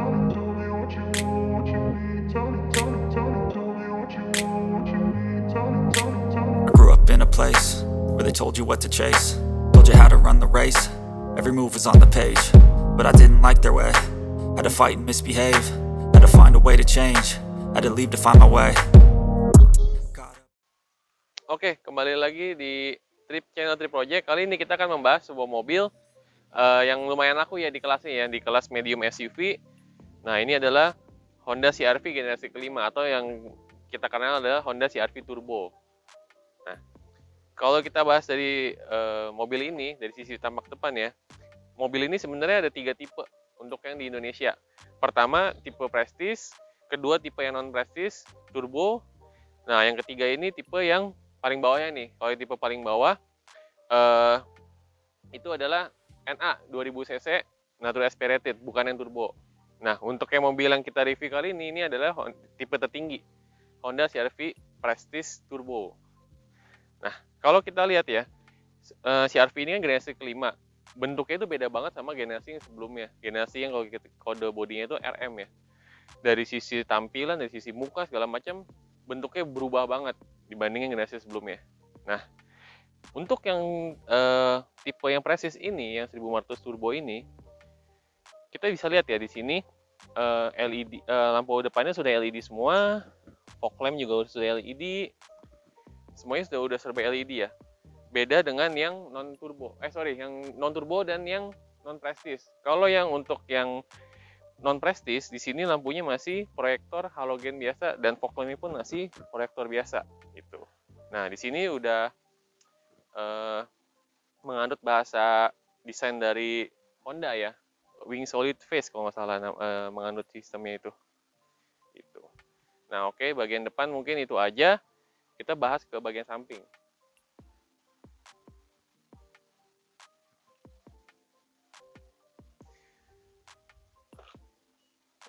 I grew up in a place where they told you what to chase, told you how to run the race. Every move was on the page, but I didn't like their way. Had to fight and misbehave, had to find a way to change, had to leave to find my way. Oke, kembali lagi di channel Trip Project. Kali ini kita akan membahas sebuah mobil yang lumayan laku ya di kelasnya ya, di kelas medium SUV. Nah, ini adalah Honda CR-V generasi kelima, atau yang kita kenal adalah Honda CR-V Turbo. Nah, kalau kita bahas dari mobil ini, dari sisi tampak depan ya, mobil ini sebenarnya ada 3 tipe untuk yang di Indonesia. Pertama, tipe Prestige, kedua tipe yang non-Prestige, Turbo. Nah, yang ketiga ini tipe yang paling bawahnya nih. Kalau tipe paling bawah, itu adalah NA 2000 cc Natural Aspirated, bukan yang turbo. Nah, untuk yang mobil yang kita review kali ini adalah tipe tertinggi, Honda CR-V Prestige Turbo. Nah, kalau kita lihat ya, CR-V ini kan generasi kelima. Bentuknya itu beda banget sama generasi yang sebelumnya. Generasi yang kalau kita kode bodinya itu RM ya. Dari sisi tampilan, dari sisi muka, segala macam, bentuknya berubah banget dibandingin generasi sebelumnya. Nah, untuk yang tipe yang Prestige ini, yang 1500 Turbo ini, kita bisa lihat ya di sini LED, lampu depannya sudah LED semua, fog lamp juga sudah LED, semuanya sudah serba LED ya. Beda dengan yang non turbo, yang non turbo dan yang non Prestige. Kalau yang untuk yang non Prestige di sini lampunya masih proyektor halogen biasa dan fog lamp pun masih proyektor biasa gitu. Nah, di sini udah menganut bahasa desain dari Honda ya, wing solid face kalau nggak salah menganut sistemnya itu. Gitu. Nah, oke, bagian depan mungkin itu aja. Kita bahas ke bagian samping.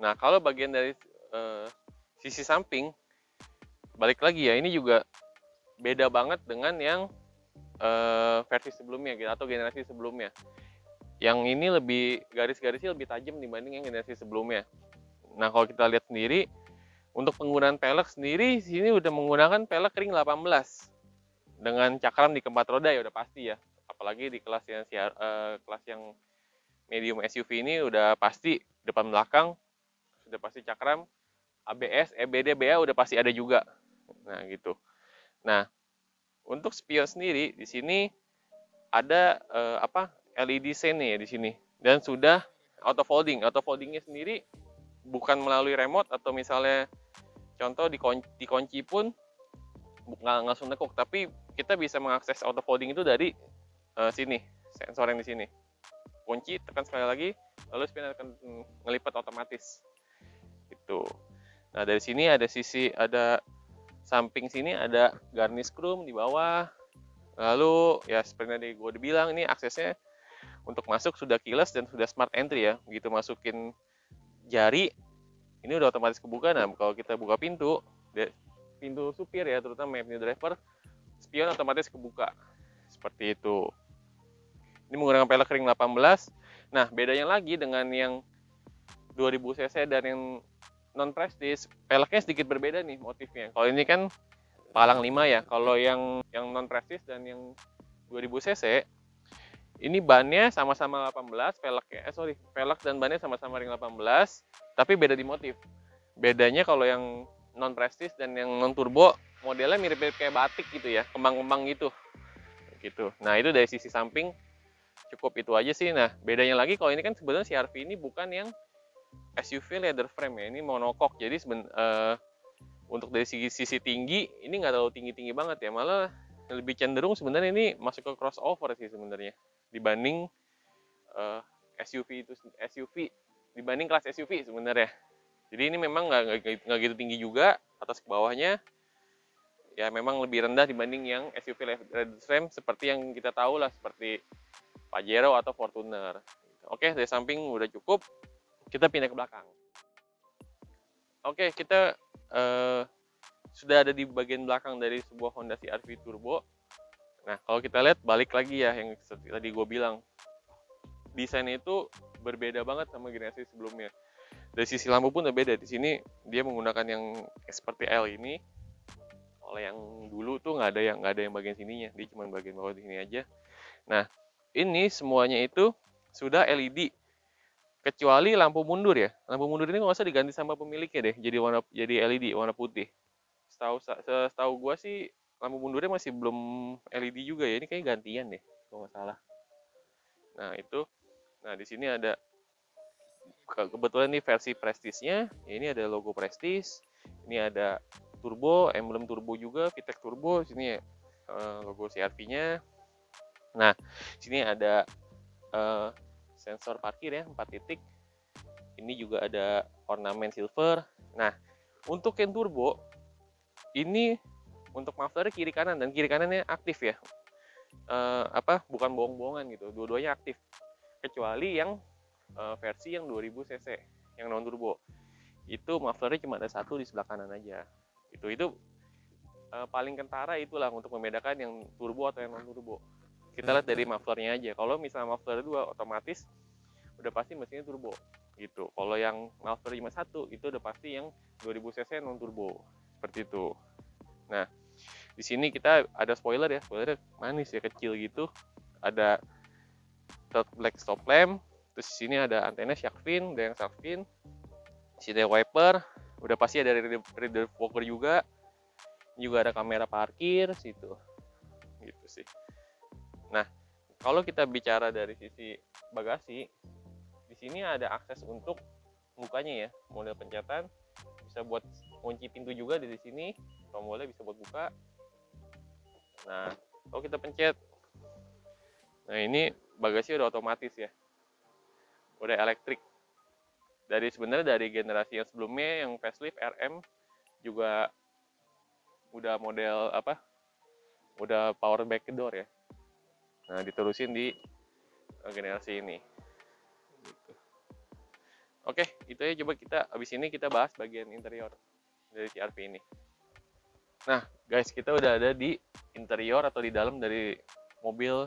Nah, kalau bagian dari sisi samping, balik lagi ya, ini juga beda banget dengan yang versi sebelumnya gitu, atau generasi sebelumnya. Yang ini lebih garis-garisnya lebih tajam dibanding yang generasi sebelumnya. Nah, kalau kita lihat sendiri, untuk penggunaan pelek sendiri, sini udah menggunakan pelek ring 18 dengan cakram di keempat roda ya udah pasti ya. Apalagi di kelas yang medium SUV ini udah pasti depan belakang sudah pasti cakram, ABS, EBD, BA udah pasti ada juga. Nah, gitu. Nah, untuk spion sendiri di sini ada LED sen ya di sini, dan sudah auto folding. Auto foldingnya sendiri bukan melalui remote, atau misalnya contoh dikunci pun nggak langsung nekuk, tapi kita bisa mengakses auto folding itu dari sini, sensor yang di sini. Kunci, tekan sekali lagi, lalu spion akan ngelipat otomatis. Gitu. Nah, dari sini ada samping sini ada garnish chrome di bawah. Lalu ya seperti tadi gue udah bilang, ini aksesnya untuk masuk sudah keyless dan sudah smart entry ya. Begitu masukin jari, ini udah otomatis kebuka. Nah, kalau kita buka pintu supir ya, terutama pintu driver, spion otomatis kebuka. Seperti itu. Ini menggunakan pelek ring 18. Nah, bedanya lagi dengan yang 2000 cc dan yang non Prestige, peleknya sedikit berbeda nih motifnya. Kalau ini kan palang 5 ya. Kalau yang non Prestige dan yang 2000 cc, ini bannya sama-sama 18, pelek dan bannya sama-sama ring 18, tapi beda di motif. Bedanya kalau yang non Prestige dan yang non turbo, modelnya mirip-mirip kayak batik gitu ya, kembang-kembang gitu. Nah, itu dari sisi samping cukup itu aja sih. Nah, bedanya lagi kalau ini kan sebenarnya CR-V ini bukan yang SUV leather frame ya, ini monocoque. Jadi untuk dari sisi tinggi ini nggak terlalu tinggi banget ya, malah lebih cenderung sebenarnya ini masuk ke crossover sih sebenarnya dibanding SUV dibanding kelas SUV sebenarnya. Jadi ini memang nggak gitu tinggi juga, atas ke bawahnya ya memang lebih rendah dibanding yang SUV leather frame seperti yang kita tahu lah, seperti Pajero atau Fortuner. Oke, dari samping udah cukup. Kita pindah ke belakang. Oke, kita sudah ada di bagian belakang dari sebuah Honda CR-V Turbo. Nah, kalau kita lihat balik lagi ya, yang tadi gue bilang, desainnya itu berbeda banget sama generasi sebelumnya. Dari sisi lampu pun udah beda. Di sini dia menggunakan yang seperti L ini. Kalau yang dulu tuh nggak ada yang bagian sininya, dia cuma bagian bawah di sini aja. Nah, ini semuanya itu sudah LED, kecuali lampu mundur ya. Lampu mundur ini nggak usah diganti sama pemiliknya deh, jadi LED warna putih. Setahu gua sih lampu mundurnya masih belum LED juga ya. Ini kayak gantian deh, kalau nggak salah. Nah itu, nah di sini ada kebetulan nih versi Prestige-nya. Ini ada logo Prestige. Ini ada turbo, emblem turbo juga, VTEC turbo. Sini logo CR-V-nya. Nah, sini ada sensor parkir ya, 4 titik. Ini juga ada ornamen silver. Nah, untuk yang turbo, ini untuk muffler kiri kanan, dan kiri kanannya aktif ya. Bukan bohong-bohongan gitu, dua-duanya aktif. Kecuali yang versi yang 2000 cc, yang non turbo. Itu mufflernya cuma ada satu di sebelah kanan aja. Itu paling kentara itulah untuk membedakan yang turbo atau yang non turbo. Kita lihat dari mufflernya aja. Kalau misalnya muffler 2 otomatis udah pasti mesinnya turbo gitu. Kalau yang muffler cuma satu itu udah pasti yang 2000 cc non turbo. Seperti itu. Nah, di sini kita ada spoiler ya. Spoilernya manis ya, kecil gitu. Ada black stop lamp. Terus di sini ada antena shark fin, ada yang shark fin. Di sini ada wiper. Udah pasti ada rear spoiler juga. Juga ada kamera parkir situ. Gitu sih. Nah, kalau kita bicara dari sisi bagasi, di sini ada akses untuk bukanya ya, model pencetan, bisa buat kunci pintu juga di sini, tombolnya bisa buat buka. Nah, kalau kita pencet, nah ini bagasi udah otomatis ya, udah elektrik. Sebenarnya dari generasi yang sebelumnya yang facelift RM juga udah model udah power back door ya. Nah, diterusin di generasi ini. Gitu. Oke, itu ya, coba abis ini kita bahas bagian interior dari CR-V ini. Nah, guys, kita udah ada di interior atau di dalam dari mobil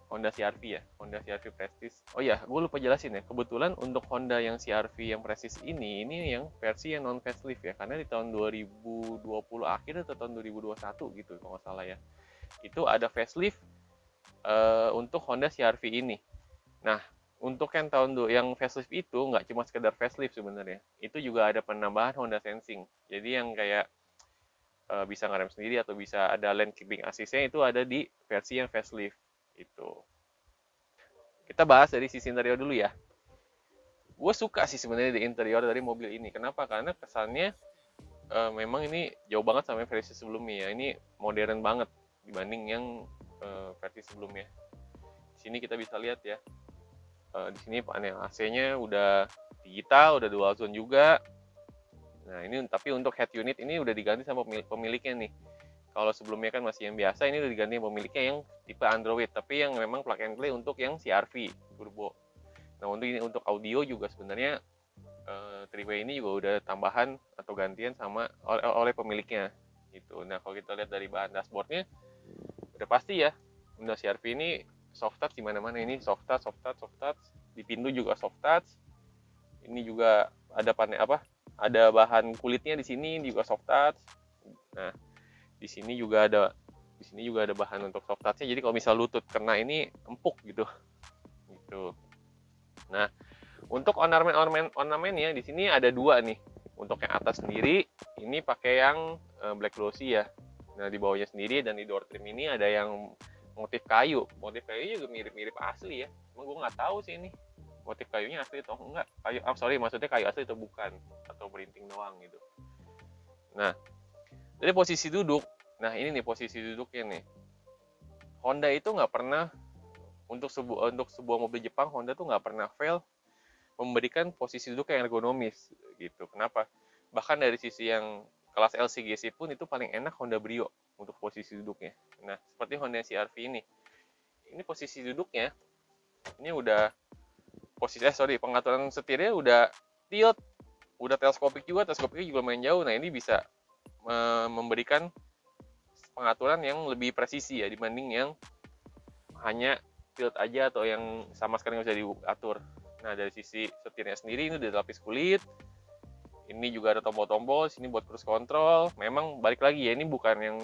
Honda CR-V ya, Honda CR-V Prestige. Oh ya, gue lupa jelasin ya, kebetulan untuk Honda yang CR-V yang Prestige ini yang versi yang non facelift ya, karena di tahun 2020 akhir atau tahun 2021 gitu kalau nggak salah ya, itu ada facelift untuk Honda CR-V ini. Nah, untuk yang facelift itu nggak cuma sekedar facelift sebenarnya, itu juga ada penambahan Honda Sensing. Jadi yang kayak bisa ngerem sendiri atau bisa ada lane keeping assist-nya itu ada di versi yang facelift itu. Kita bahas dari sisi interior dulu ya. Gue suka sih sebenarnya di interior dari mobil ini. Kenapa? Karena kesannya memang ini jauh banget sama versi sebelumnya ya. Ini modern banget dibanding yang versi sebelumnya. Di sini kita bisa lihat ya. Di sini panel AC-nya udah digital, udah dual zone juga. Nah, ini tapi untuk head unit ini udah diganti sama pemiliknya nih. Kalau sebelumnya kan masih yang biasa, ini udah diganti pemiliknya yang tipe Android, tapi yang memang plug and play untuk yang CR-V turbo. Nah, untuk audio juga sebenarnya three-way ini juga udah tambahan atau gantian oleh pemiliknya gitu. Nah, kalau kita lihat dari bahan dashboardnya udah pasti ya, Honda CR-V ini soft touch di mana-mana. Ini soft touch. Di pintu juga soft touch. Ini juga ada ada bahan kulitnya di sini juga soft touch. Nah, di sini juga ada bahan untuk soft touch-nya. Jadi kalau misal lutut kena ini empuk gitu. Nah, untuk ornamennya di sini ada dua nih. Untuk yang atas sendiri ini pakai yang black glossy ya. Nah, di bawahnya sendiri dan di door trim ini ada yang motif kayu. Motif kayunya juga mirip-mirip asli ya. Emang gue nggak tahu sih ini motif kayunya asli atau enggak. Maksudnya kayu asli atau bukan, atau berinting doang gitu. Nah, dari posisi duduk, nah ini nih posisi duduknya nih. Honda itu nggak pernah untuk sebuah mobil Jepang, Honda tuh nggak pernah fail memberikan posisi duduk yang ergonomis gitu. Kenapa? Bahkan dari sisi yang kelas LCGC pun itu paling enak Honda Brio untuk posisi duduknya. Nah, seperti Honda CR-V ini posisi duduknya ini udah pengaturan setirnya udah tilt, udah teleskopiknya juga main jauh. Nah, ini bisa memberikan pengaturan yang lebih presisi ya dibanding yang hanya tilt aja atau yang sama sekali nggak bisa diatur. Nah, dari sisi setirnya sendiri ini udah dilapis kulit. Ini juga ada tombol-tombol, sini buat cruise control. Memang balik lagi ya, ini bukan yang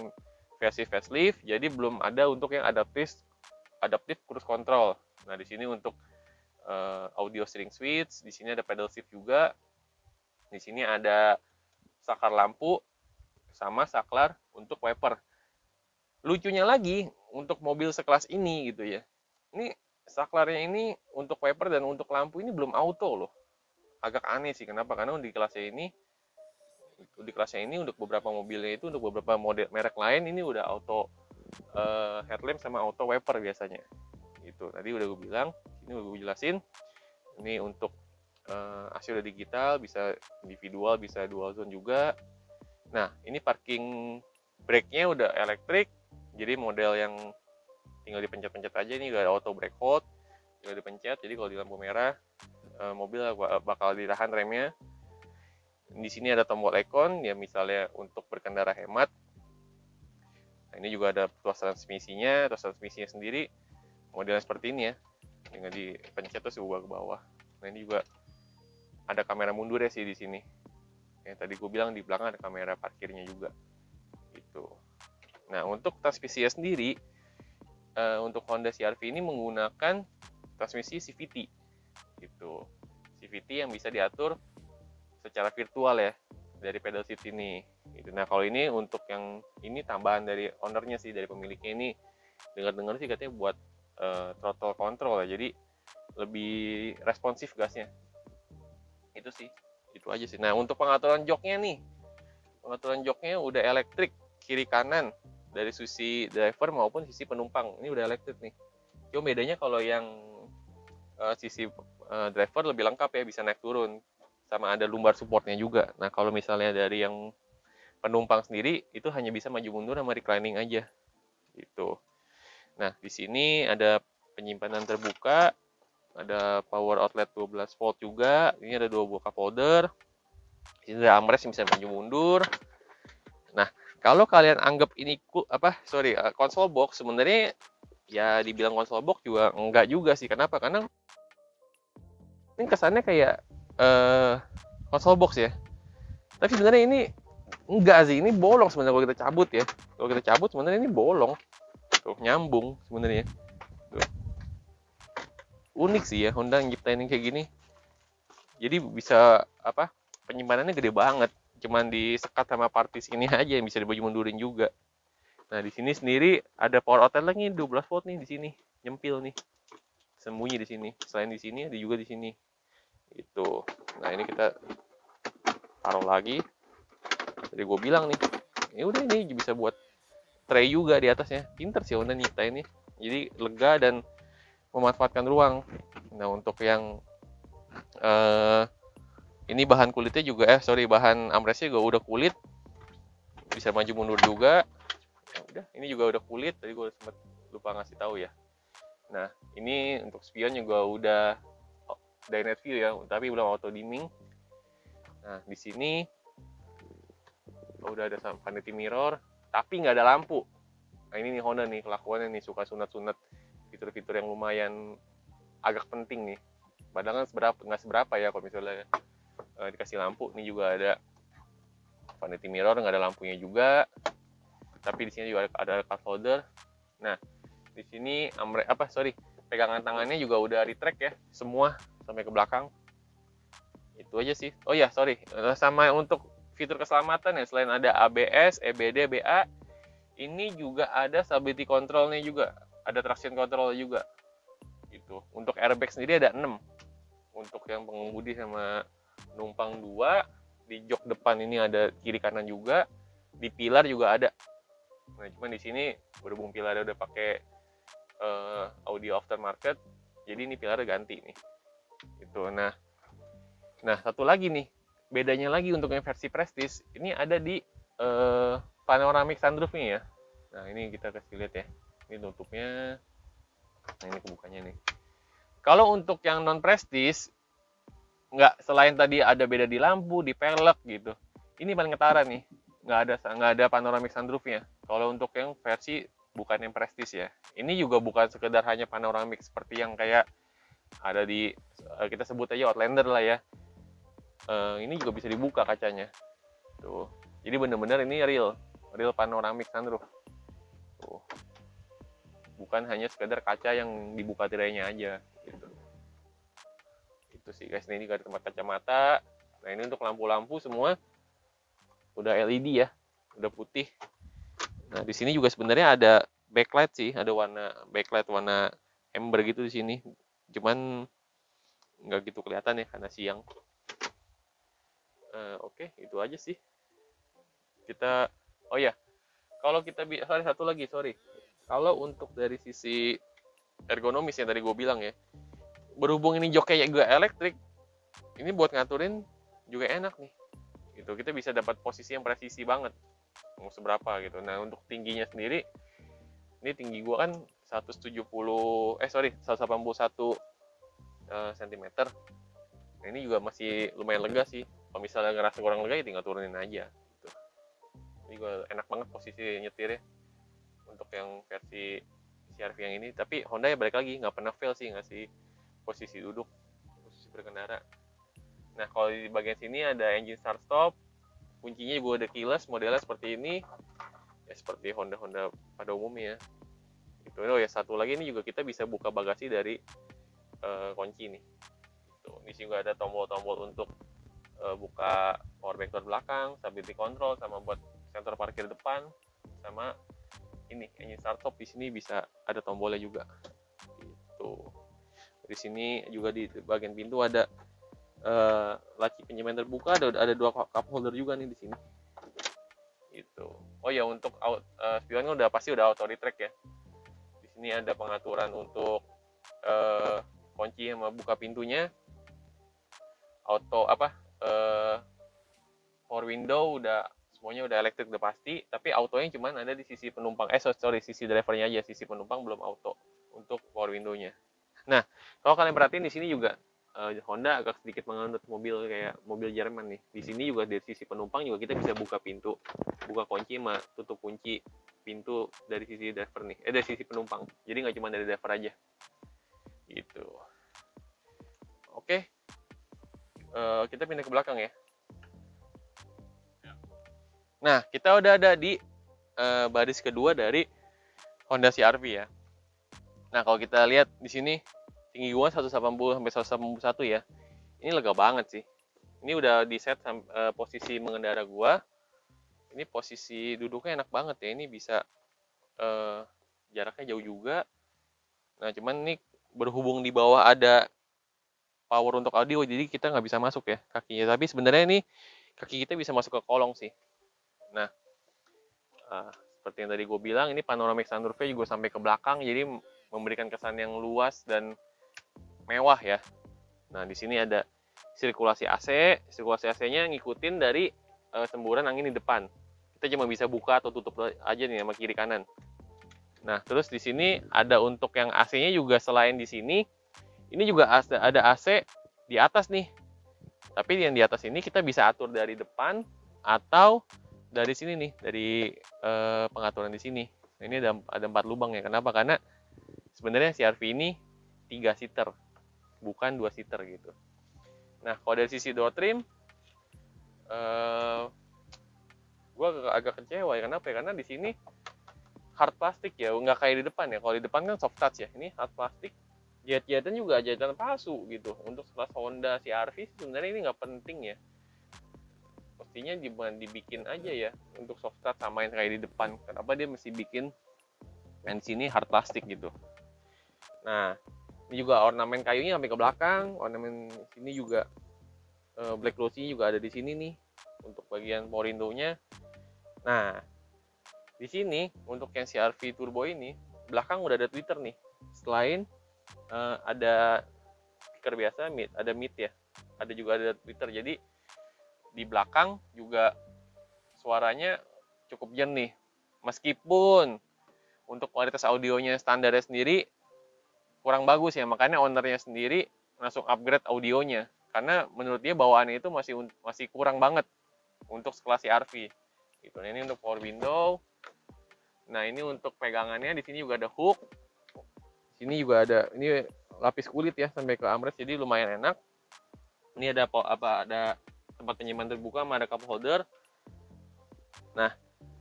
versi facelift, jadi belum ada untuk yang adaptive cruise control. Nah, di sini untuk audio steering switch, di sini ada pedal shift juga. Di sini ada saklar lampu sama saklar untuk wiper. Lucunya lagi, untuk mobil sekelas ini gitu ya. Ini saklarnya ini untuk wiper dan untuk lampu ini belum auto loh. Agak aneh sih, kenapa? Karena di kelasnya ini untuk beberapa mobilnya itu, untuk beberapa model merek lain ini udah auto headlamp sama auto wiper biasanya. Itu tadi udah gue bilang, ini udah gue jelasin. Ini untuk AC udah digital, bisa individual, bisa dual zone juga. Nah, ini parking brake-nya udah elektrik, jadi model yang tinggal dipencet-pencet aja. Ini udah auto brake hold, tinggal dipencet, jadi kalau di lampu merah mobil bakal ditahan remnya. Di sini ada tombol icon ya, misalnya untuk berkendara hemat. Nah, ini juga ada tuas transmisinya sendiri modelnya seperti ini ya, tinggal dipencet terus diubah ke bawah. Nah, ini juga ada kamera mundur ya sih di sini. Ya, tadi gue bilang di belakang ada kamera parkirnya juga. Gitu. Nah, untuk transmisinya sendiri, untuk Honda CR-V ini menggunakan transmisi CVT. Gitu. CVT yang bisa diatur secara virtual ya dari pedal shift ini. Gitu. Nah, kalau ini untuk yang ini tambahan dari ownernya sih, dari pemiliknya ini. Dengar-dengar sih katanya buat throttle control ya, jadi lebih responsif gasnya. Itu sih, itu aja sih. Nah, untuk pengaturan joknya nih, pengaturan joknya udah elektrik kiri kanan dari sisi driver maupun sisi penumpang. Ini udah elektrik nih. Cuma bedanya kalau yang sisi driver lebih lengkap ya, bisa naik turun, sama ada lumbar supportnya juga. Nah, kalau misalnya dari yang penumpang sendiri itu hanya bisa maju mundur sama reclining aja gitu. Nah, di sini ada penyimpanan terbuka, ada power outlet 12 volt juga. Ini ada 2 buah cup holder. Di sini ada armrest yang bisa maju mundur. Nah, kalau kalian anggap ini console box, sebenarnya ya dibilang console box juga enggak juga sih. Kenapa? Karena ini kesannya kayak console box ya. Tapi sebenarnya ini enggak sih, ini bolong sebenarnya kalau kita cabut ya. Kalau kita cabut sebenarnya ini bolong. Tuh, nyambung sebenarnya. Tuh. Unik sih ya Honda nyiptain kayak gini. Jadi bisa penyimpanannya gede banget. Cuman disekat sama partis ini aja yang bisa dibaju mundurin juga. Nah, di sini sendiri ada power outlet lagi 12 volt nih di sini, nyempil nih. Sembunyi di sini. Selain di sini ada juga di sini. Itu. Nah, ini kita taruh lagi. Tadi gue bilang nih, ya udah ini bisa buat tray juga di atasnya. Pinter sih Honda nyiptain ini. Jadi lega dan memanfaatkan ruang. Nah, untuk yang ini bahan kulitnya juga bahan armrestnya juga udah kulit, bisa maju mundur juga. Ya udah, ini juga udah kulit. Tadi gue sempat lupa ngasih tahu ya. Nah, ini untuk spion juga udah dynamic view ya, tapi belum auto dimming. Nah, di sini udah ada vanity mirror, tapi nggak ada lampu. Nah, ini nih Honda nih kelakuannya nih, suka sunat-sunat fitur-fitur yang lumayan agak penting nih. Padahal nggak seberapa ya kalau misalnya dikasih lampu. Ini juga ada vanity mirror, nggak ada lampunya juga. Tapi di sini juga ada cup holder. Nah, di sini pegangan tangannya juga udah retract ya, semua sampai ke belakang. Itu aja sih. Oh ya, sama untuk fitur keselamatan ya, selain ada ABS, EBD, BA, ini juga ada stability control-nya juga, ada traction control juga. Gitu. Untuk airbag sendiri ada 6. Untuk yang pengemudi sama penumpang 2, di jok depan ini ada kiri kanan juga, di pilar juga ada. Nah, cuman di sini berhubung pilarnya udah pakai audio aftermarket, jadi ini pilarnya ganti nih. Gitu. Nah, satu lagi nih, bedanya lagi untuk yang versi Prestige, ini ada di panoramic sunroof nih ya. Nah, ini kita kasih lihat ya. Ini tutupnya. Nah, ini kebukanya nih. Kalau untuk yang non Prestige, selain tadi ada beda di lampu, di pelek gitu. Ini paling ketara nih. Nggak ada panoramic sunroofnya. Kalau untuk yang versi bukan yang Prestige ya. Ini juga bukan sekedar hanya panoramic seperti yang kayak ada di kita sebut aja Outlander lah ya. Ini juga bisa dibuka kacanya tuh, jadi bener-bener ini real panoramic sunroof tuh, bukan hanya sekedar kaca yang dibuka tirainya aja gitu. Itu sih guys. Ini juga ada tempat kacamata. Nah ini untuk lampu-lampu semua udah LED ya, udah putih. Nah di sini juga sebenarnya ada backlight sih, ada backlight warna amber gitu di sini, cuman nggak gitu kelihatan ya karena siang. Oke, itu aja sih. Kita, oh ya, kalau kita satu lagi, kalau untuk dari sisi ergonomis yang tadi gue bilang ya, berhubung ini joknya juga elektrik, ini buat ngaturin juga enak nih. Gitu, kita bisa dapat posisi yang presisi banget, mau seberapa gitu. Nah untuk tingginya sendiri, ini tinggi gue kan 181 cm. Nah, ini juga masih lumayan lega sih. Kalau misalnya ngerasa kurang lega ya tinggal turunin aja gitu. Ini juga enak banget posisi nyetirnya untuk yang versi CR-V yang ini. Tapi Honda ya balik lagi nggak pernah fail sih ngasih posisi duduk, posisi berkendara. Nah kalau di bagian sini ada engine start stop, kuncinya juga ada keyless, modelnya seperti ini ya, seperti Honda pada umumnya. Itu ya, satu lagi ini juga kita bisa buka bagasi dari kunci nih. Di sini juga ada tombol-tombol untuk buka power bank door belakang, stability control, sama buat sensor parkir depan, sama ini engine start stop. Di sini bisa ada tombolnya juga. Gitu. Di sini juga di bagian pintu ada laci penyemen terbuka, ada 2 cup holder juga nih di sini. Gitu. Oh ya, untuk spionnya udah pasti udah auto retract ya. Di sini ada pengaturan untuk kunci sama buka pintunya. Auto power window semuanya udah elektrik udah pasti, tapi autonya cuman ada di sisi penumpang, sisi drivernya aja, sisi penumpang belum auto untuk power window-nya. Nah, kalau kalian perhatiin di sini juga Honda agak sedikit menganut mobil kayak mobil Jerman nih. Di sini juga dari sisi penumpang juga kita bisa buka pintu, buka kunci sama tutup kunci pintu dari sisi driver nih, dari sisi penumpang. Jadi nggak cuma dari driver aja. Gitu. Oke. Kita pindah ke belakang ya. Nah, kita udah ada di baris kedua dari Honda CR-V ya. Nah, kalau kita lihat di sini tinggi gua 180 sampai 181 ya. Ini lega banget sih. Ini udah di set posisi mengendara gua. Ini posisi duduknya enak banget ya. Ini bisa jaraknya jauh juga. Nah, cuman ini berhubung di bawah ada power untuk audio, jadi kita nggak bisa masuk ya kakinya. Tapi sebenarnya ini kaki kita bisa masuk ke kolong sih. Nah, seperti yang tadi gue bilang, ini panoramic sunroof-nya juga sampai ke belakang, jadi memberikan kesan yang luas dan mewah ya. Nah, di sini ada sirkulasi AC. Sirkulasi AC-nya ngikutin dari semburan angin di depan. Kita cuma bisa buka atau tutup aja nih sama kiri kanan. Nah, terus di sini ada untuk yang AC-nya juga selain di sini, ini juga ada AC di atas nih. Tapi yang di atas ini kita bisa atur dari depan atau dari sini nih, dari pengaturan di sini. Nah, ini ada 4 lubang ya. Kenapa? Karena sebenarnya CR-V ini 3 seater, bukan 2 seater gitu. Nah, kalau dari sisi door trim, gue agak kecewa ya. Kenapa ya? Karena di sini hard plastik ya, nggak kayak di depan ya. Kalau di depan kan soft touch ya, ini hard plastik. Jahitan juga jahitan palsu gitu. Untuk kelas Honda CR-V sebenarnya ini nggak penting ya. Mestinya dibikin aja ya untuk soft touch sama yang kayak di depan. Kenapa dia mesti bikin yang di sini hard plastik gitu. Nah, ini juga ornamen kayunya sampai ke belakang. Ornamen sini juga black glossy juga ada di sini nih untuk bagian power window-nya. Nah, di sini untuk yang CR-V turbo ini belakang udah ada tweeter nih. Selain ada speaker biasa, ada mid ya, ada juga ada tweeter. Jadi di belakang juga suaranya cukup jernih, meskipun untuk kualitas audionya standarnya sendiri kurang bagus ya, makanya ownernya sendiri langsung upgrade audionya karena menurut dia bawaannya itu masih kurang banget untuk sekelas CR-V gitu. Nah, ini untuk power window. Nah, ini untuk pegangannya, di sini juga ada hook. Sini juga ada, ini lapis kulit ya sampai ke armrest, jadi lumayan enak. Ini ada ada tempat penyimpanan terbuka sama ada cup holder. Nah,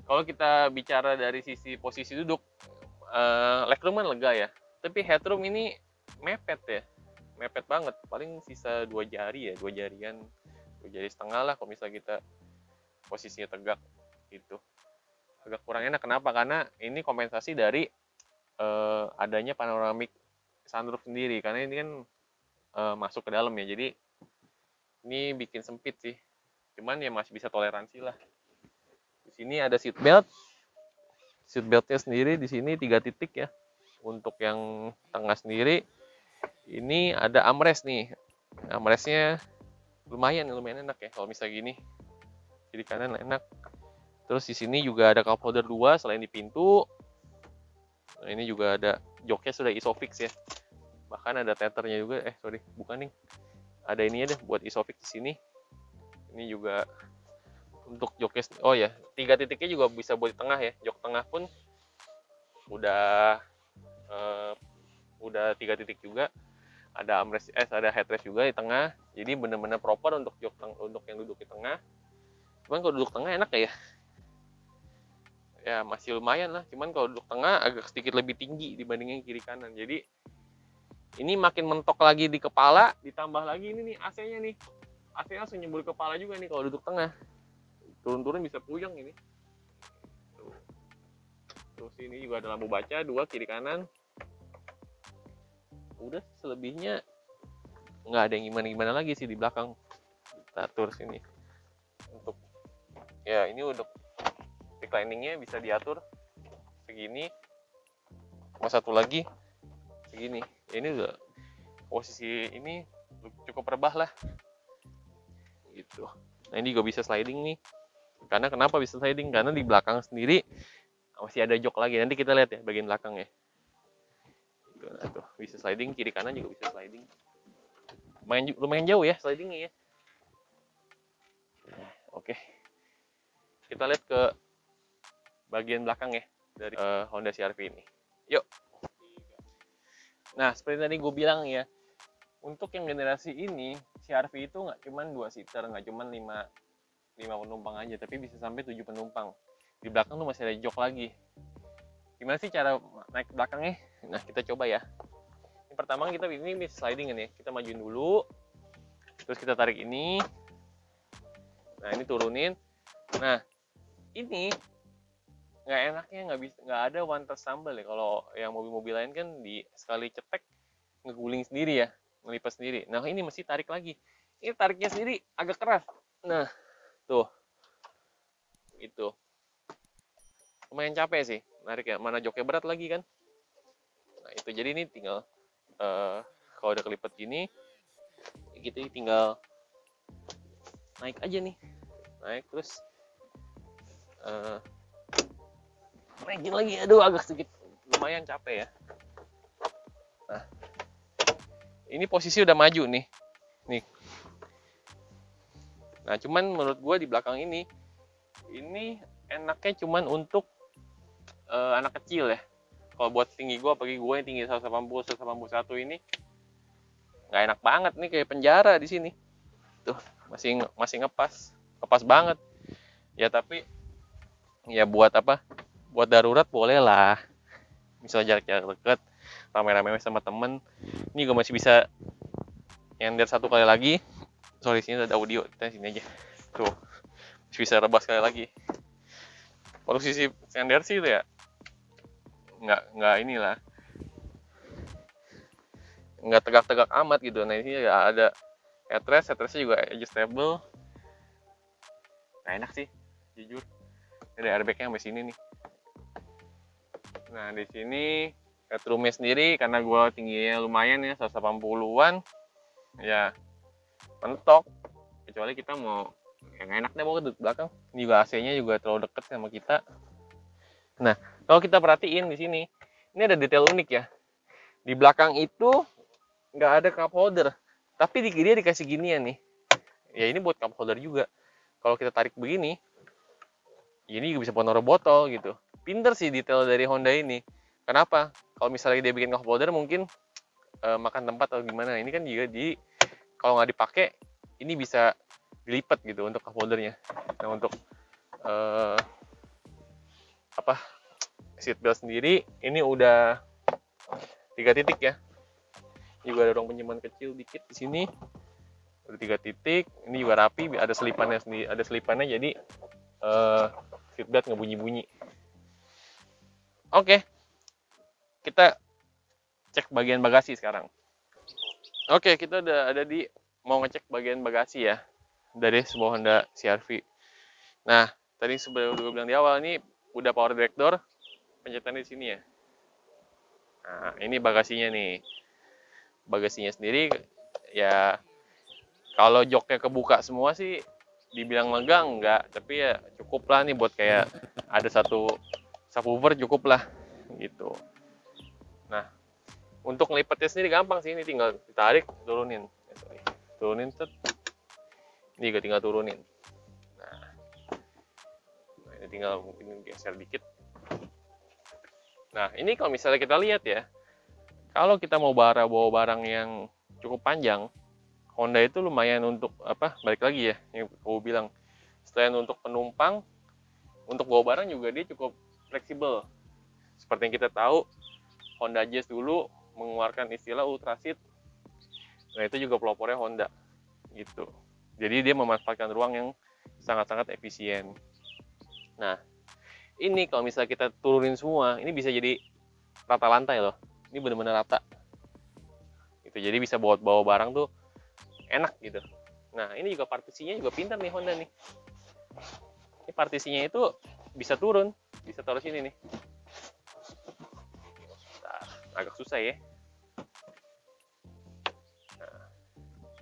kalau kita bicara dari sisi posisi duduk, legroom kan lega ya, tapi headroom ini mepet ya, mepet banget, paling sisa 2 jari ya, 2 jarian, 2 jari setengah lah kalau misalnya kita posisinya tegak gitu. Agak kurang enak, kenapa? Karena ini kompensasi dari adanya panoramic sunroof sendiri, karena ini kan masuk ke dalam ya, jadi ini bikin sempit sih, cuman ya masih bisa toleransi lah. Di sini ada seat belt, seat beltnya sendiri di sini 3 titik ya. Untuk yang tengah sendiri ini ada armrest nih, armrestnya lumayan enak ya kalau misalnya gini, kiri kanan enak. Terus di sini juga ada cup holder 2 selain di pintu. Nah, ini juga ada joknya sudah isofix ya, bahkan ada tethernya juga, bukan nih, ada ini ada buat isofix di sini. Ini juga untuk joknya, oh ya, 3 titiknya juga bisa buat di tengah ya, jok tengah pun udah 3 titik juga, ada armrest, ada headrest juga di tengah, jadi bener-bener proper untuk untuk yang duduk di tengah. Cuman kalau duduk tengah enak ya masih lumayan lah, cuman kalau duduk tengah agak sedikit lebih tinggi dibandingin kiri kanan, jadi ini makin mentok lagi di kepala, ditambah lagi ini nih AC-nya nih, AC-nya langsung nyembul kepala juga nih kalau duduk tengah, turun-turun bisa puyeng ini. Terus ini juga ada lampu baca 2 kiri kanan, udah selebihnya nggak ada yang gimana-gimana lagi sih di belakang. Kita atur sini untuk ya, ini untuk recliningnya bisa diatur segini, sama satu lagi segini ya, ini udah posisi ini cukup rebah lah gitu. Nah, ini juga bisa sliding nih, karena kenapa bisa sliding, karena di belakang sendiri masih ada jok lagi, nanti kita lihat ya bagian belakang ya. Nah, tuh bisa sliding, kiri kanan juga bisa sliding, lumayan jauh ya slidingnya ya. Oke, kita lihat ke bagian belakang ya dari Honda CR-V ini. Yuk. Nah, seperti tadi gue bilang ya, untuk yang generasi ini CR-V itu nggak cuman 2 seater, nggak cuman 5 penumpang aja, tapi bisa sampai 7 penumpang. Di belakang tuh masih ada jok lagi. Gimana sih cara naik ke belakangnya? Nah, kita coba ya. Yang pertama kita ini sliding ini, kita majuin dulu, terus kita tarik ini. Nah, ini turunin. Nah, ini nggak enaknya nggak ada one touch tumble ya. Kalau yang mobil-mobil lain kan di sekali cetek ngeguling sendiri ya, ngelipat sendiri. Nah, ini mesti tarik lagi. Ini tariknya sendiri agak keras. Nah, tuh, itu lumayan capek sih narik ya, mana joknya berat lagi kan. Nah, itu jadi ini tinggal kalau udah kelipet gini, gitu tinggal naik aja nih, naik terus naikin lagi. Aduh, agak sedikit lumayan capek ya. Nah, ini posisi udah maju nih. Nah, cuman menurut gue di belakang ini enaknya cuman untuk anak kecil ya. Kalau buat tinggi gue, apalagi gue yang tinggi 180, 181 ini nggak enak banget nih, kayak penjara di sini. Tuh, masih ngepas banget. Ya tapi ya buat apa? Buat darurat boleh lah. Misalnya jarak-jarak dekat, rame-rame sama temen, ini gue masih bisa nyender 1 kali lagi. Sorry, sini ada audio, kita sini aja. Tuh, masih bisa rebas sekali lagi. Kalau sisi nyender sih itu ya, nggak inilah, nggak tegak-tegak amat gitu. Nah, ini ya ada headrestnya juga adjustable. Nah, enak sih, jujur. Ada airbagnya sampai sini nih. Nah, di sini headroomnya sendiri, karena gue tingginya lumayan ya, 180-an, ya mentok. Kecuali kita mau yang enak deh, mau duduk belakang. Ini juga AC-nya juga terlalu deket sama kita. Nah, kalau kita perhatiin di sini, ini ada detail unik ya. Di belakang itu nggak ada cup holder, tapi dia dikasih ginian nih. Ya, ini buat cup holder juga. Kalau kita tarik begini, ini juga bisa buat naruh botol gitu. Pinter sih detail dari Honda ini. Kenapa? Kalau misalnya dia bikin cup holder, mungkin makan tempat atau gimana. Ini kan juga kalau nggak dipakai ini bisa dilipat gitu untuk cup holdernya. Nah untuk seat belt sendiri ini udah 3 titik ya. Juga ada ruang penyimpanan kecil dikit di sini. Udah 3 titik. Ini juga rapi, ada selipannya sendiri, ada selipannya jadi seat belt nggak bunyi-bunyi. Oke. Kita cek bagian bagasi sekarang. Oke, kita udah ada mau ngecek bagian bagasi ya dari sebuah Honda CR-V. Nah, tadi sebenarnya gue bilang di awal ini udah power director, pencetannya di sini ya. Nah, ini bagasinya nih. Bagasinya sendiri ya kalau joknya kebuka semua sih dibilang lega enggak, tapi ya cukup lah nih buat kayak ada satu subwoofer cukup lah gitu. Nah, untuk ngelipetnya sendiri gampang sih, ini tinggal ditarik, turunin. Turunin, set. Ini juga tinggal turunin. Nah, ini tinggal mungkin geser dikit. Nah, ini kalau misalnya kita lihat ya, kalau kita mau bawa barang yang cukup panjang, Honda itu lumayan untuk balik lagi ya, yang aku bilang. Selain untuk penumpang, untuk bawa barang juga dia cukup fleksibel. Seperti yang kita tahu, Honda Jazz dulu mengeluarkan istilah Ultra Seat. Nah, itu juga pelopornya Honda gitu. Jadi dia memanfaatkan ruang yang sangat-sangat efisien. Nah, ini kalau misalnya kita turunin semua, ini bisa jadi rata lantai loh. Ini benar-benar rata. Gitu. Jadi bisa bawa barang tuh enak gitu. Nah, ini juga partisinya juga pintar nih Honda nih. Ini partisinya itu bisa turun, bisa taruh sini nih. Agak susah ya. Nah,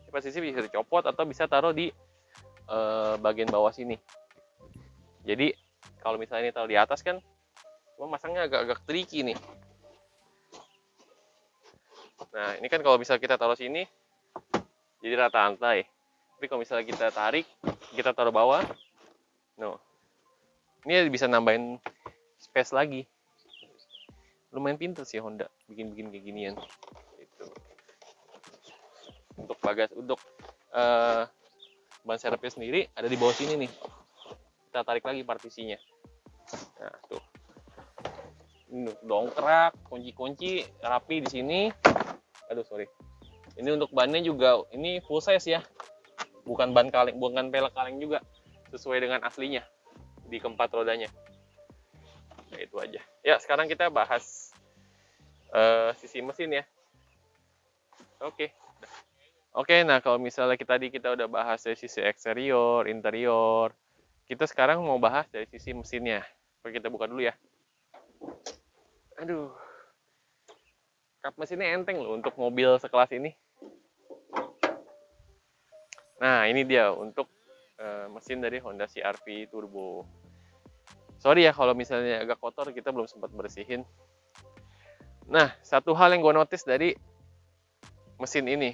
ini posisi bisa dicopot atau bisa taruh di bagian bawah sini. Jadi kalau misalnya ini taruh di atas kan, cuma masangnya agak-agak tricky nih. Nah ini kan kalau misalnya kita taruh sini, jadi rata lantai. Tapi kalau misalnya kita tarik, kita taruh bawah, ini bisa nambahin space lagi. Lumayan pinter sih Honda bikin kayak ginian gitu. Untuk ban serepnya sendiri ada di bawah sini nih, kita tarik lagi partisinya. Nah tuh, ini dongkrak, kunci rapi di sini. Aduh sorry, ini untuk bannya juga ini full size ya, bukan ban kaleng, bukan pelek kaleng juga, sesuai dengan aslinya di keempat rodanya. Nah itu aja ya. Sekarang kita bahas sisi mesin ya. Oke, nah kalau misalnya tadi kita udah bahas dari sisi eksterior, interior, kita sekarang mau bahas dari sisi mesinnya. Oke, kita buka dulu ya. Aduh, kap mesinnya enteng loh untuk mobil sekelas ini. Nah ini dia untuk mesin dari Honda CR-V Turbo. Sorry ya kalau misalnya agak kotor, kita belum sempat bersihin. Nah, satu hal yang gue notice dari mesin ini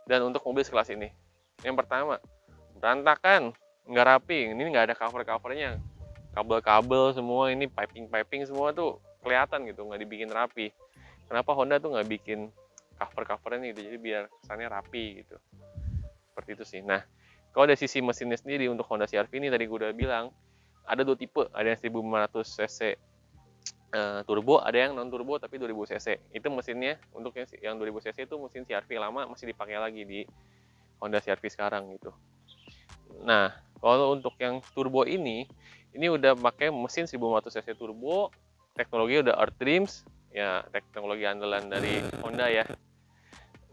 dan untuk mobil sekelas ini, yang pertama, berantakan, nggak rapi. Ini nggak ada cover-covernya, kabel-kabel semua, ini piping semua tuh kelihatan gitu, nggak dibikin rapi. Kenapa Honda tuh nggak bikin cover-covernya gitu, jadi biar kesannya rapi gitu. Seperti itu sih. Nah, kalau dari sisi mesinnya sendiri untuk Honda CR-V ini tadi gue udah bilang, ada 2 tipe, ada yang 1500 cc turbo, ada yang non turbo tapi 2000 cc. Itu mesinnya untuk yang 2000 cc itu mesin CR-V lama, masih dipakai lagi di Honda CR-V sekarang gitu. Nah, kalau untuk yang turbo ini udah pakai mesin 1500 cc turbo, teknologi udah Earth Dreams, ya teknologi andalan dari Honda ya.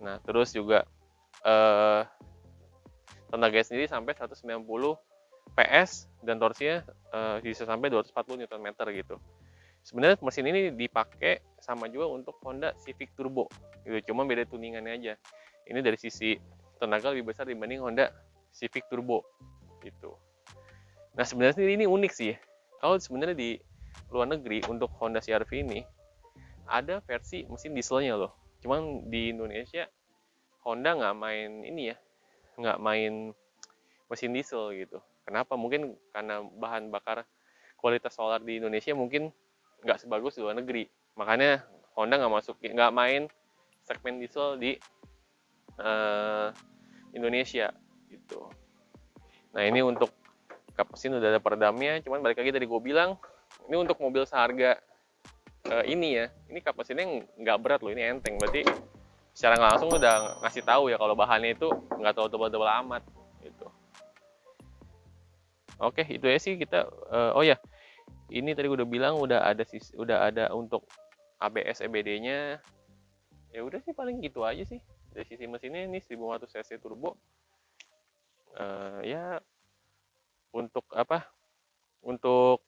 Nah, terus juga tenaganya sendiri sampai 190 PS dan torsinya bisa sampai 240 Nm gitu. Sebenarnya mesin ini dipakai sama juga untuk Honda Civic Turbo gitu, cuma beda tuningannya aja. Ini dari sisi tenaga lebih besar dibanding Honda Civic Turbo gitu. Nah sebenarnya ini unik sih. Kalau sebenarnya di luar negeri untuk Honda CR-V ini ada versi mesin dieselnya loh. Cuman di Indonesia Honda nggak main ini ya, nggak main mesin diesel gitu. Kenapa? Mungkin karena bahan bakar kualitas solar di Indonesia mungkin nggak sebagus di luar negeri. Makanya Honda nggak main segmen diesel di Indonesia gitu. Nah ini untuk kap mesin udah ada peredamnya, cuman balik lagi tadi gue bilang ini untuk mobil seharga ini ya, ini kap mesinnya nggak berat loh, ini enteng, berarti secara nggak langsung udah ngasih tahu ya kalau bahannya itu nggak terlalu tebal-tebal amat gitu. Oke, itu ya sih kita. Oh ya, ini tadi gue udah bilang udah ada untuk ABS EBD-nya. Ya udah sih paling gitu aja sih. Dari sisi mesinnya ini 1500 cc turbo. Ya untuk apa? Untuk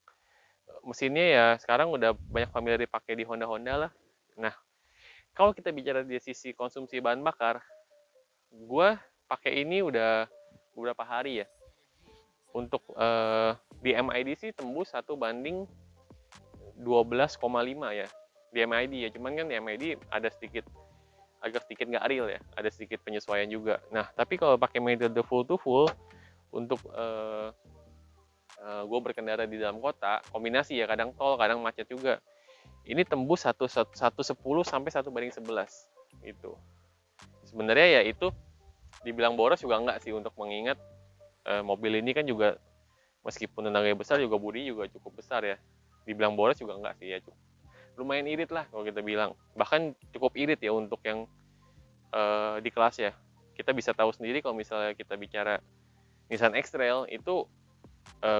mesinnya ya sekarang udah banyak familiar dipakai di Honda lah. Nah, kalau kita bicara dari sisi konsumsi bahan bakar, gue pakai ini udah beberapa hari ya. Untuk di MID sih tembus 1:12,5 ya. Di MID ya, cuman kan di MID ada agak sedikit nggak real ya, ada sedikit penyesuaian juga. Nah, tapi kalau pakai metode full to full untuk gue berkendara di dalam kota, kombinasi ya, kadang tol, kadang macet juga. Ini tembus 110 sampai 1:11 gitu. Sebenarnya ya itu dibilang boros juga enggak sih, untuk mengingat mobil ini kan juga meskipun tenaganya besar juga bodi juga cukup besar ya. Dibilang boros juga enggak sih ya, lumayan irit lah kalau kita bilang. Bahkan cukup irit ya untuk yang di kelas ya. Kita bisa tahu sendiri kalau misalnya kita bicara Nissan X-Trail itu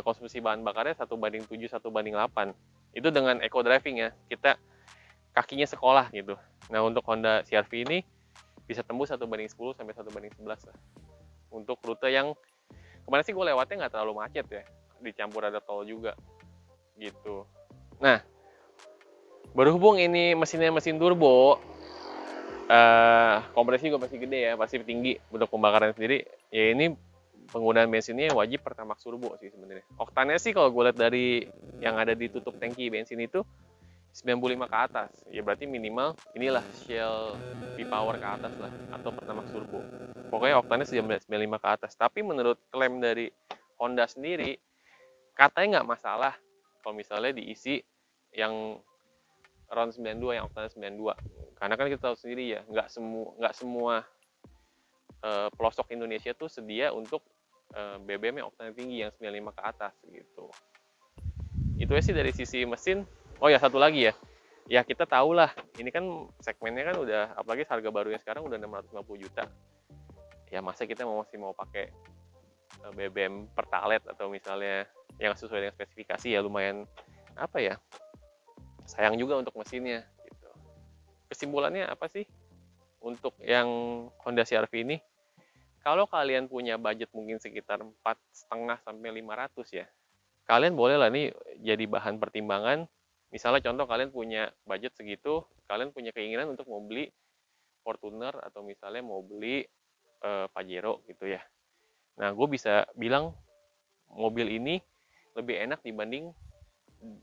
konsumsi bahan bakarnya 1:7, 1:8. Itu dengan eco driving ya. Kita kakinya sekolah gitu. Nah, untuk Honda CR-V ini bisa tembus 1:10 sampai 1:11 lah. Untuk rute yang kemarin sih gue lewatnya nggak terlalu macet ya. Dicampur ada tol juga gitu. Nah, berhubung ini mesinnya mesin turbo, kompresi juga masih gede ya, pasti tinggi untuk pembakaran sendiri. Ya ini penggunaan bensinnya wajib Pertamax turbo sih sebenarnya. Oktannya sih kalau gue lihat dari yang ada di tutup tangki bensin itu 95 ke atas. Ya berarti minimal inilah Shell V-Power ke atas lah, atau Pertamax turbo. Pokoknya oktannya 95 ke atas. Tapi menurut klaim dari Honda sendiri, katanya nggak masalah kalau misalnya diisi yang round 92, yang oktannya 92. Karena kan kita tahu sendiri ya, nggak semua pelosok Indonesia tuh sedia untuk BBM yang oktannya tinggi, yang 95 ke atas gitu. Itu sih dari sisi mesin. Oh ya, satu lagi ya. Ya kita tahu lah, ini kan segmennya kan udah, apalagi harga barunya sekarang udah 650 juta. Ya masa kita masih mau pakai BBM Pertalite atau misalnya yang sesuai dengan spesifikasi, ya lumayan apa ya, sayang juga untuk mesinnya gitu. Kesimpulannya apa sih untuk yang Honda CR-V ini? Kalau kalian punya budget mungkin sekitar 4,5 sampai 500 ya, kalian boleh lah nih jadi bahan pertimbangan. Misalnya contoh kalian punya budget segitu, kalian punya keinginan untuk mau beli Fortuner atau misalnya mau beli Pajero gitu ya. Nah, gue bisa bilang mobil ini lebih enak dibanding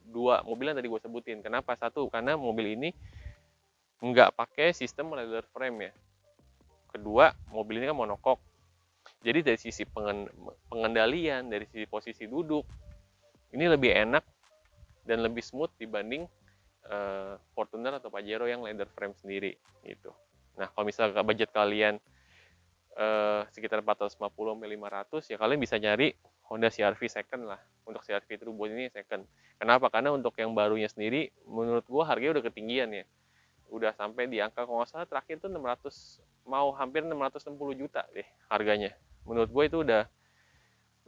dua mobil yang tadi gue sebutin. Kenapa? Satu, karena mobil ini nggak pakai sistem leather frame ya. Kedua, mobil ini kan monokok. Jadi dari sisi pengendalian, dari sisi posisi duduk, ini lebih enak dan lebih smooth dibanding Fortuner atau Pajero yang leather frame sendiri gitu. Nah, kalau misalnya budget kalian sekitar 450-500, ya kalian bisa nyari Honda CR-V second lah. Untuk CR-V turbo ini second. Kenapa? Karena untuk yang barunya sendiri, menurut gua harganya udah ketinggian ya. Udah sampai di angka, kalau nggak salah terakhir tuh 600, mau hampir 660 juta deh harganya. Menurut gue itu udah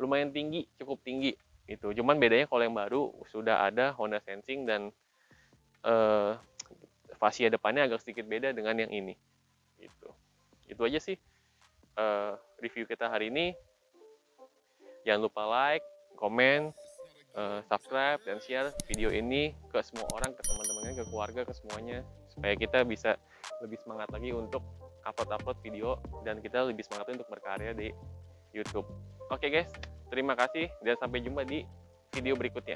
lumayan tinggi, cukup tinggi itu. Cuman bedanya kalau yang baru sudah ada Honda Sensing dan fascia depannya agak sedikit beda dengan yang ini gitu. Itu aja sih review kita hari ini. Jangan lupa like, komen, subscribe, dan share video ini ke semua orang, ke teman-temannya, ke keluarga, ke semuanya, supaya kita bisa lebih semangat lagi untuk upload video, dan kita lebih semangat untuk berkarya di YouTube. Oke guys, terima kasih dan sampai jumpa di video berikutnya.